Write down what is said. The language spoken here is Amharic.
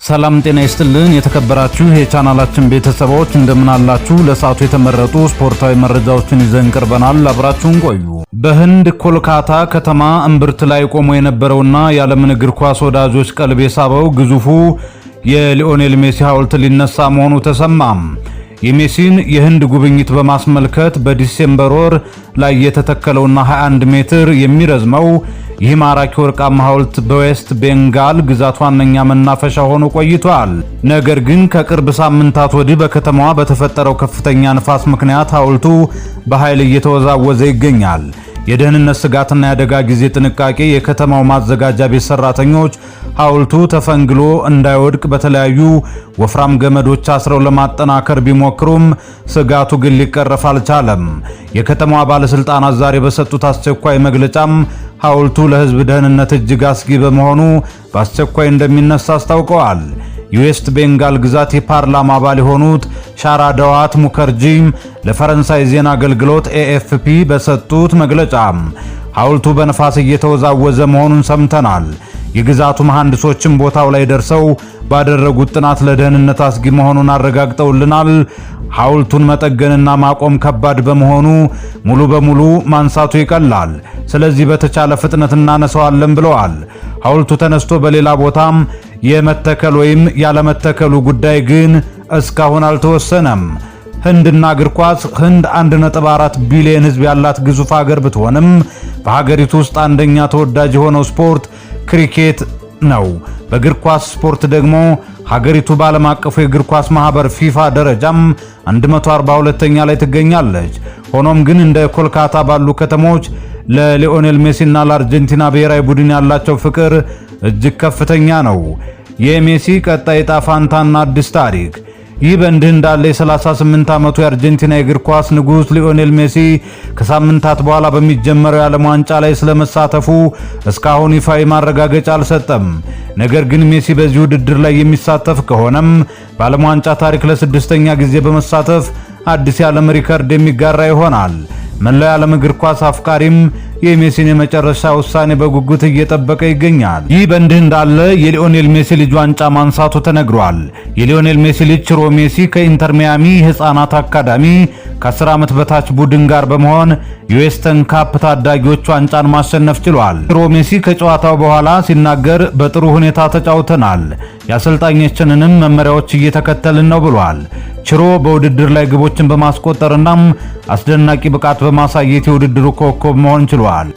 ሰላም ጤና ይስጥልን የተከበራችሁ የቻናላችን ቤተሰቦች እንደምን አላችሁ? ለሰዓቱ የተመረጡ ስፖርታዊ መረጃዎችን ይዘን ቀርበናል። አብራችሁን ቆዩ። በህንድ ኮልካታ ከተማ እምብርት ላይ ቆሞ የነበረውና የዓለምን እግር ኳስ ወዳጆች ቀልብ የሳበው ግዙፉ የሊዮኔል ሜሲ ሐውልት ሊነሳ መሆኑ ተሰማም። የሜሲን የህንድ ጉብኝት በማስመልከት በዲሴምበር ወር ላይ የተተከለውና 21 ሜትር የሚረዝመው ይህ ማራኪ ወርቃማ ሐውልት በዌስት ቤንጋል ግዛት ዋነኛ መናፈሻ ሆኖ ቆይቷል። ነገር ግን ከቅርብ ሳምንታት ወዲህ በከተማዋ በተፈጠረው ከፍተኛ ንፋስ ምክንያት ሐውልቱ በኃይል እየተወዛወዘ ይገኛል። የደህንነት ስጋትና የአደጋ ጊዜ ጥንቃቄ የከተማው ማዘጋጃ ቤት ሰራተኞች ሐውልቱ ተፈንግሎ እንዳይወድቅ በተለያዩ ወፍራም ገመዶች አስረው ለማጠናከር ቢሞክሩም ስጋቱ ግን ሊቀረፍ አልቻለም። የከተማዋ ባለስልጣናት ዛሬ በሰጡት አስቸኳይ መግለጫም ሐውልቱ ለህዝብ ደህንነት እጅግ አስጊ በመሆኑ በአስቸኳይ እንደሚነሳ አስታውቀዋል። የዌስት ቤንጋል ግዛት የፓርላማ አባል የሆኑት ሻራዳዋት ሙከርጂም ለፈረንሳይ ዜና አገልግሎት ኤኤፍፒ በሰጡት መግለጫ ሐውልቱ በነፋስ እየተወዛወዘ መሆኑን ሰምተናል። የግዛቱ መሐንዲሶችም ቦታው ላይ ደርሰው ባደረጉት ጥናት ለደህንነት አስጊ መሆኑን አረጋግጠውልናል። ሐውልቱን መጠገንና ማቆም ከባድ በመሆኑ ሙሉ በሙሉ ማንሳቱ ይቀላል። ስለዚህ በተቻለ ፍጥነት እናነሳዋለን ብለዋል። ሐውልቱ ተነስቶ በሌላ ቦታም የመተከል ወይም ያለመተከሉ ጉዳይ ግን እስካሁን አልተወሰነም። ህንድና እግር ኳስ ህንድ 1.4 ቢሊዮን ህዝብ ያላት ግዙፍ ሀገር ብትሆንም በሀገሪቱ ውስጥ አንደኛ ተወዳጅ የሆነው ስፖርት ክሪኬት ነው። በእግር ኳስ ስፖርት ደግሞ ሀገሪቱ በዓለም አቀፉ የእግር ኳስ ማህበር ፊፋ ደረጃም 142ኛ ላይ ትገኛለች። ሆኖም ግን እንደ ኮልካታ ባሉ ከተሞች ለሊዮኔል ሜሲና ለአርጀንቲና ብሔራዊ ቡድን ያላቸው ፍቅር እጅግ ከፍተኛ ነው። የሜሲ ቀጣይ ዕጣ ፈንታና አዲስ ታሪክ። ይህ በእንዲህ እንዳለ የ38 ዓመቱ የአርጀንቲና የእግር ኳስ ንጉስ ሊዮኔል ሜሲ ከሳምንታት በኋላ በሚጀመረው የዓለም ዋንጫ ላይ ስለመሳተፉ እስካሁን ይፋዊ ማረጋገጫ አልሰጠም። ነገር ግን ሜሲ በዚህ ውድድር ላይ የሚሳተፍ ከሆነም በዓለም ዋንጫ ታሪክ ለስድስተኛ ጊዜ በመሳተፍ አዲስ የዓለም ሪከርድ የሚጋራ ይሆናል። መላው የዓለም እግር ኳስ አፍቃሪም የሜሲን የመጨረሻ ውሳኔ በጉጉት እየጠበቀ ይገኛል። ይህ በእንዲህ እንዳለ የሊዮኔል ሜሲ ልጅ ዋንጫ ማንሳቱ ተነግሯል። የሊዮኔል ሜሲ ልጅ ቺሮ ሜሲ ከኢንተር ሚያሚ ህፃናት አካዳሚ ከ10 ዓመት በታች ቡድን ጋር በመሆን የዌስተርን ካፕ ታዳጊዎች ዋንጫን ማሸነፍ ችሏል። ቺሮ ሜሲ ከጨዋታው በኋላ ሲናገር በጥሩ ሁኔታ ተጫውተናል፣ የአሰልጣኞችንንም መመሪያዎች እየተከተልን ነው ብሏል። ቺሮ በውድድር ላይ ግቦችን በማስቆጠርና አስደናቂ ብቃት በማሳየት የውድድሩ ኮከብ መሆን ችሏል።